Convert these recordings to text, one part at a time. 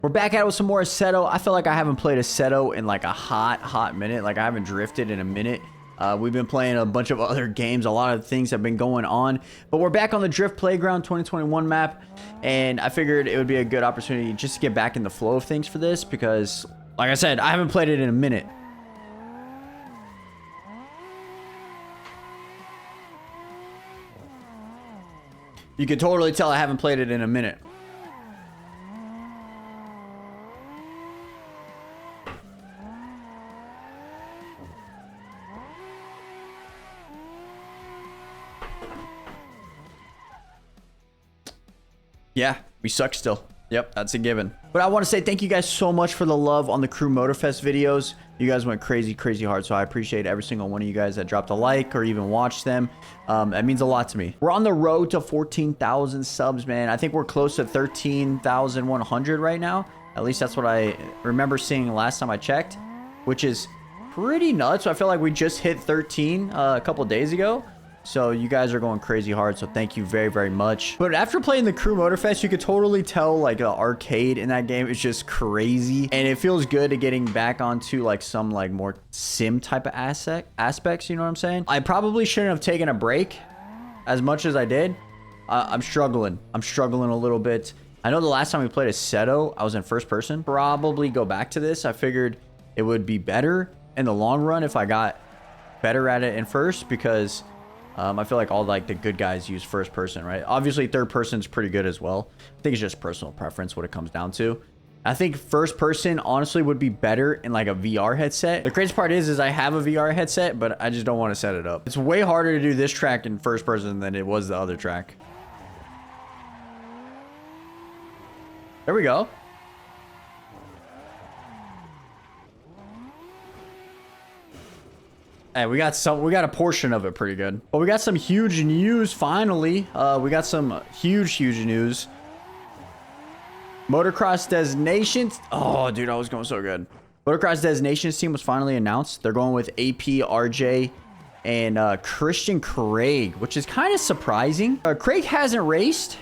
We're back at it with some more Assetto. I feel like I haven't played Assetto in like a hot minute. Like I haven't drifted in a minute. We've been playing a bunch of other games. A lot of things have been going on. But we're back on the Drift Playground 2021 map. And I figured it would be a good opportunity just to get back in the flow of things for this. Because, like I said, I haven't played it in a minute. You can totally tell I haven't played it in a minute. Yeah, we suck still. Yep, that's a given. But I want to say thank you guys so much for the love on the Crew Motorfest videos. You guys went crazy hard, so I appreciate every single one of you guys that dropped a like or even watched them. That means a lot to me. We're on the road to 14,000 subs, man. I think we're close to 13,100 right now. At least that's what I remember seeing last time I checked, which is pretty nuts. I feel like we just hit 13 a couple days ago. So you guys are going crazy hard, so thank you very much. But after playing the Crew Motorfest, you could totally tell like the arcade in that game is just crazy, and it feels good to getting back onto like some like more sim type of aspects, you know what I'm saying? I probably shouldn't have taken a break as much as I did. I'm struggling a little bit. I know the last time we played Assetto, I was in first person. Probably go back to this. I figured it would be better in the long run if I got better at it in first, because I feel like all like the good guys use first person, right? Obviously third person is pretty good as well. I think it's just personal preference what it comes down to. I think first person honestly would be better in like a VR headset. The crazy part is I have a VR headset, but I just don't want to set it up. It's way harder to do this track in first person than it was the other track. There we go. Hey, we got a portion of it pretty good. But we got some huge news finally. We got some huge news. Motocross Designations. Oh, dude, I was going so good. Motocross Designations team was finally announced. They're going with AP, RJ, and Christian Craig, which is kind of surprising. Craig hasn't raced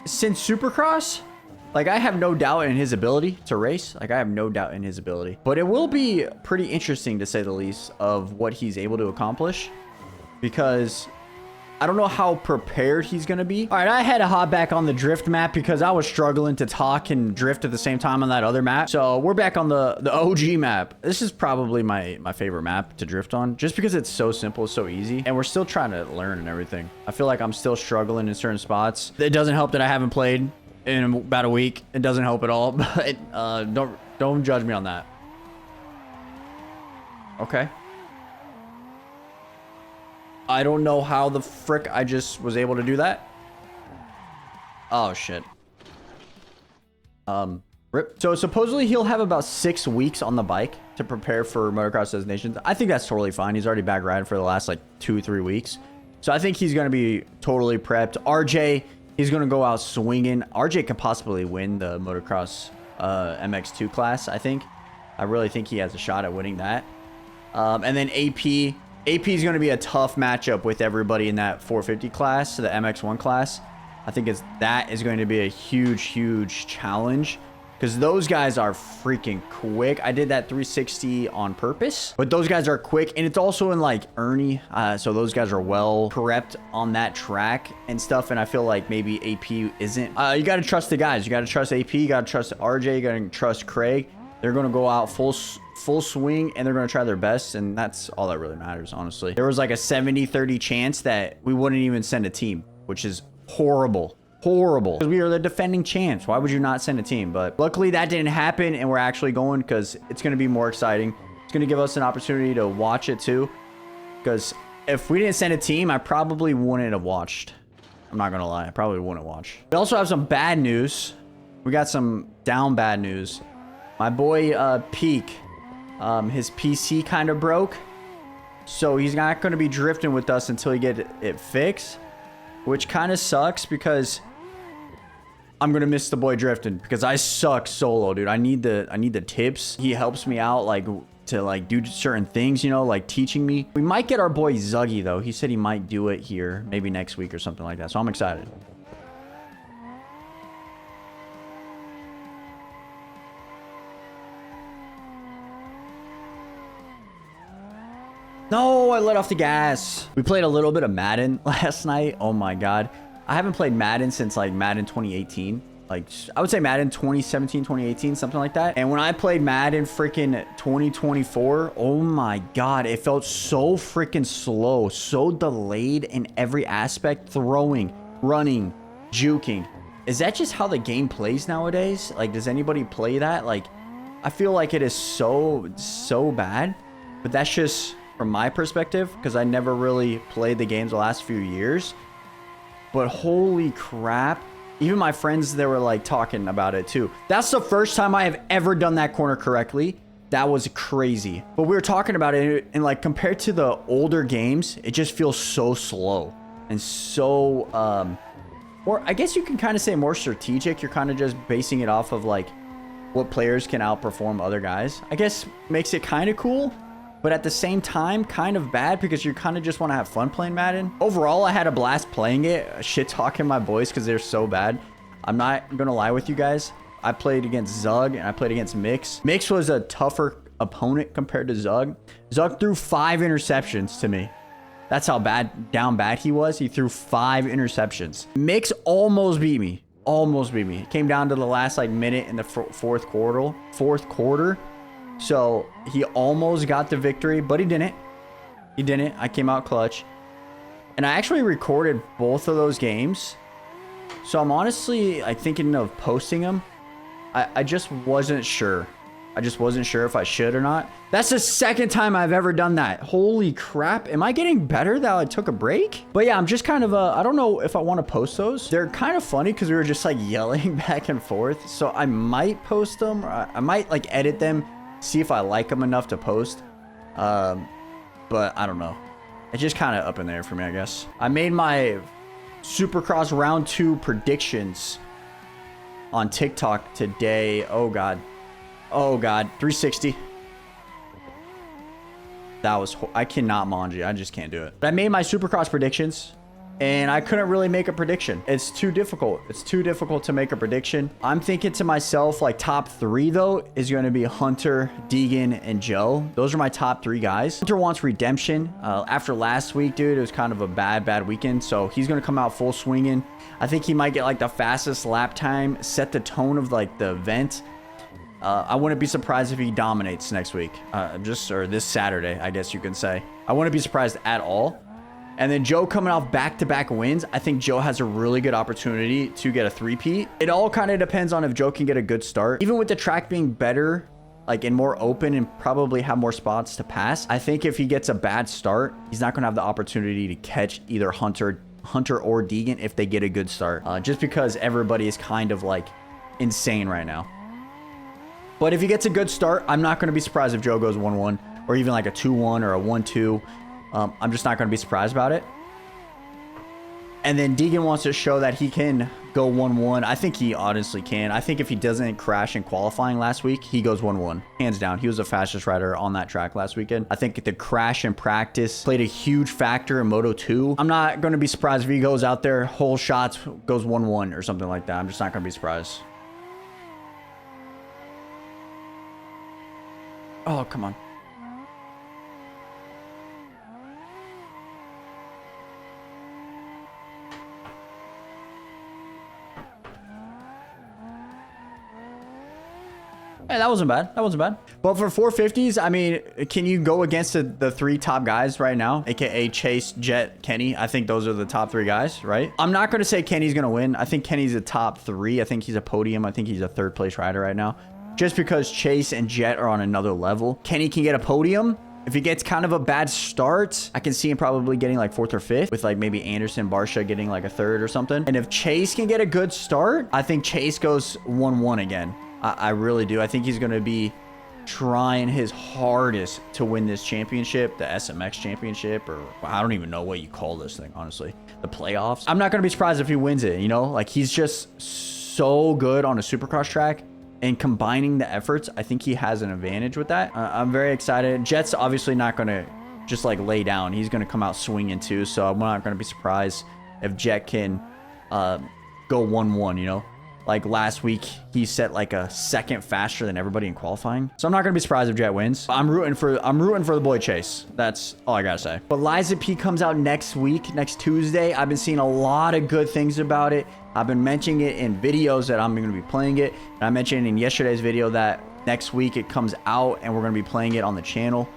since Supercross. Like, I have no doubt in his ability to race. Like, I have no doubt in his ability. But it will be pretty interesting, to say the least, of what he's able to accomplish. Because I don't know how prepared he's going to be. All right, I had to hop back on the drift map because I was struggling to talk and drift at the same time on that other map. So we're back on the OG map. This is probably my favorite map to drift on, just because it's so simple, so easy. And we're still trying to learn and everything. I feel like I'm still struggling in certain spots. It doesn't help that I haven't played in about a week. It doesn't help at all, but don't judge me on that. Okay. I don't know how the frick I just was able to do that. Oh shit. Rip. So supposedly he'll have about 6 weeks on the bike to prepare for Motocross Designations. I think that's totally fine. He's already back riding for the last like 2-3 weeks. So I think he's going to be totally prepped. RJ, he's going to go out swinging. RJ could possibly win the Motocross MX2 class, I think. I really think he has a shot at winning that. And then AP. AP is going to be a tough matchup with everybody in that 450 class, the MX1 class. I think that is going to be a huge challenge, because those guys are freaking quick. I did that 360 on purpose, but those guys are quick, and it's also in like Ernie, so those guys are well prepped on that track and stuff. And I feel like maybe AP isn't. You got to trust the guys. You got to trust AP. You got to trust RJ. You got to trust Craig. They're going to go out full swing, and they're going to try their best, and that's all that really matters, honestly. There was like a 70-30 chance that we wouldn't even send a team, which is horrible. Because we are the defending champs. Why would you not send a team? But luckily that didn't happen, and we're actually going, because it's going to be more exciting. It's going to give us an opportunity to watch it too, because if we didn't send a team, I probably wouldn't have watched. I'm not going to lie. I probably wouldn't watch. We also have some bad news. We got some down bad news. My boy Peak, his PC kind of broke, so he's not going to be drifting with us until he get it fixed, which kind of sucks, because I'm going to miss the boy drifting, because I suck solo, dude. I need the tips. He helps me out, like, to like do certain things, you know, like teaching me. We might get our boy Zuggy though. He said he might do it here maybe next week or something like that, so I'm excited. No, I let off the gas. We played a little bit of Madden last night. Oh my God. I haven't played Madden since like Madden 2018. Like, I would say Madden 2017, 2018, something like that. And when I played Madden freaking 2024, oh my God, it felt so freaking slow, so delayed in every aspect, throwing, running, juking. Is that just how the game plays nowadays? Like, does anybody play that? Like, I feel like it is so bad, but that's just from my perspective because I never really played the games the last few years. But holy crap. Even my friends, they were like talking about it too. That's the first time I have ever done that corner correctly. That was crazy. But we were talking about it, and like compared to the older games, it just feels so slow and so, or I guess you can kind of say more strategic. You're kind of just basing it off of like what players can outperform other guys. I guess makes it kind of cool, but at the same time, kind of bad because you kind of just want to have fun playing Madden. Overall, I had a blast playing it, shit talking my boys because they're so bad. I'm not going to lie with you guys. I played against Zug and I played against Mix. Mix was a tougher opponent compared to Zug. Zug threw 5 interceptions to me. That's how down bad he was. He threw 5 interceptions. Mix almost beat me. Almost beat me. It came down to the last like minute in the fourth quarter. So he almost got the victory, but he didn't. He didn't. I came out clutch. And I actually recorded both of those games. So I'm honestly thinking of posting them. I just wasn't sure. I just wasn't sure if I should or not. That's the second time I've ever done that. Holy crap. Am I getting better that I took a break? But yeah, I'm just kind of, I don't know if I want to post those. They're kind of funny because we were just like yelling back and forth. So I might post them. Or I might like edit them. See if I like them enough to post. But I don't know. It's just kind of up in there for me, I guess. I made my Supercross round 2 predictions on TikTok today. Oh God. Oh God. 360. That was, I cannot manji. I just can't do it. But I made my Supercross predictions. And I couldn't really make a prediction. It's too difficult. It's too difficult to make a prediction. I'm thinking to myself, like top 3 though, is going to be Hunter, Deegan, and Joe. Those are my top 3 guys. Hunter wants redemption. After last week, dude, it was kind of a bad weekend. So he's going to come out full swinging. I think he might get like the fastest lap time, set the tone of like the event. I wouldn't be surprised if he dominates next week. Or this Saturday, I guess you can say. I wouldn't be surprised at all. And then Joe coming off back-to-back wins. I think Joe has a really good opportunity to get a 3-peat. It all kind of depends on if Joe can get a good start. Even with the track being better, like and more open and probably have more spots to pass, I think if he gets a bad start, he's not going to have the opportunity to catch either Hunter or Deegan if they get a good start. Just because everybody is kind of like insane right now. But if he gets a good start, I'm not going to be surprised if Joe goes 1-1 or even like a 2-1 or a 1-2. I'm just not going to be surprised about it. And then Deegan wants to show that he can go 1-1. I think he honestly can. I think if he doesn't crash in qualifying last week, he goes 1-1. Hands down. He was the fastest rider on that track last weekend. I think the crash in practice played a huge factor in Moto 2. I'm not going to be surprised if he goes out there, whole shots, goes 1-1 or something like that. I'm just not going to be surprised. Oh, come on. Hey, that wasn't bad. That wasn't bad. But for 450s, I mean, can you go against the 3 top guys right now? AKA Chase, Jet, Kenny. I think those are the top 3 guys, right? I'm not going to say Kenny's going to win. I think Kenny's a top 3. I think he's a podium. I think he's a 3rd place rider right now. Just because Chase and Jet are on another level. Kenny can get a podium. If he gets kind of a bad start, I can see him probably getting like 4th or 5th with like maybe Anderson, Barsha getting like a 3rd or something. And if Chase can get a good start, I think Chase goes 1-1 again. I really do. I think he's going to be trying his hardest to win this championship, the SMX championship, or I don't even know what you call this thing, honestly. The playoffs. I'm not going to be surprised if he wins it, you know? Like, he's just so good on a Supercross track. And combining the efforts, I think he has an advantage with that. I'm very excited. Jet's obviously not going to just like lay down. He's going to come out swinging too. So I'm not going to be surprised if Jet can go 1-1, you know? Like last week, he set like a second faster than everybody in qualifying. So I'm not gonna be surprised if Jet wins. I'm rooting for the boy Chase. That's all I gotta say. But Liza P comes out next week, next Tuesday. I've been seeing a lot of good things about it. I've been mentioning it in videos that I'm gonna be playing it. And I mentioned in yesterday's video that next week it comes out and we're gonna be playing it on the channel.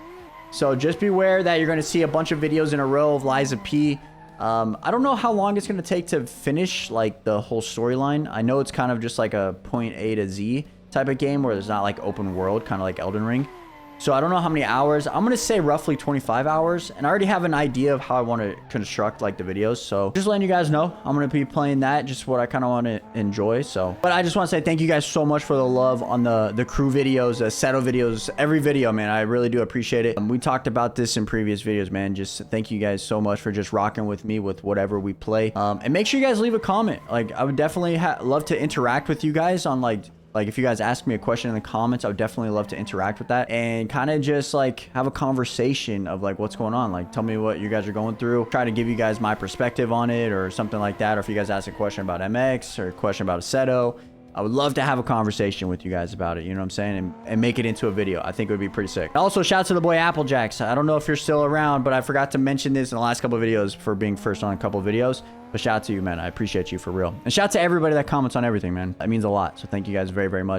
So just beware that you're gonna see a bunch of videos in a row of Liza P. I don't know how long it's going to take to finish like the whole storyline. I know it's kind of just like a point A to Z type of game where there's not like open world, kind of like Elden Ring. So I don't know how many hours. I'm going to say roughly 25 hours. And I already have an idea of how I want to construct like the videos. So just letting you guys know, I'm going to be playing that, just what I kind of want to enjoy. So, but I just want to say thank you guys so much for the love on the crew videos, the Seto videos, every video, man. I really do appreciate it. We talked about this in previous videos, man. Just thank you guys so much for just rocking with me with whatever we play. And make sure you guys leave a comment. Like I would definitely love to interact with you guys on like if you guys ask me a question in the comments, I would definitely love to interact with that and kind of just like have a conversation of like what's going on. Like tell me what you guys are going through. Try to give you guys my perspective on it or something like that. Or if you guys ask a question about MX or a question about Seto, I would love to have a conversation with you guys about it. You know what I'm saying? And make it into a video. I think it would be pretty sick. Also, shout out to the boy Applejacks. I don't know if you're still around, but I forgot to mention this in the last couple of videos for being first on a couple of videos. But shout out to you, man. I appreciate you for real. And shout out to everybody that comments on everything, man. That means a lot. So thank you guys very, very much.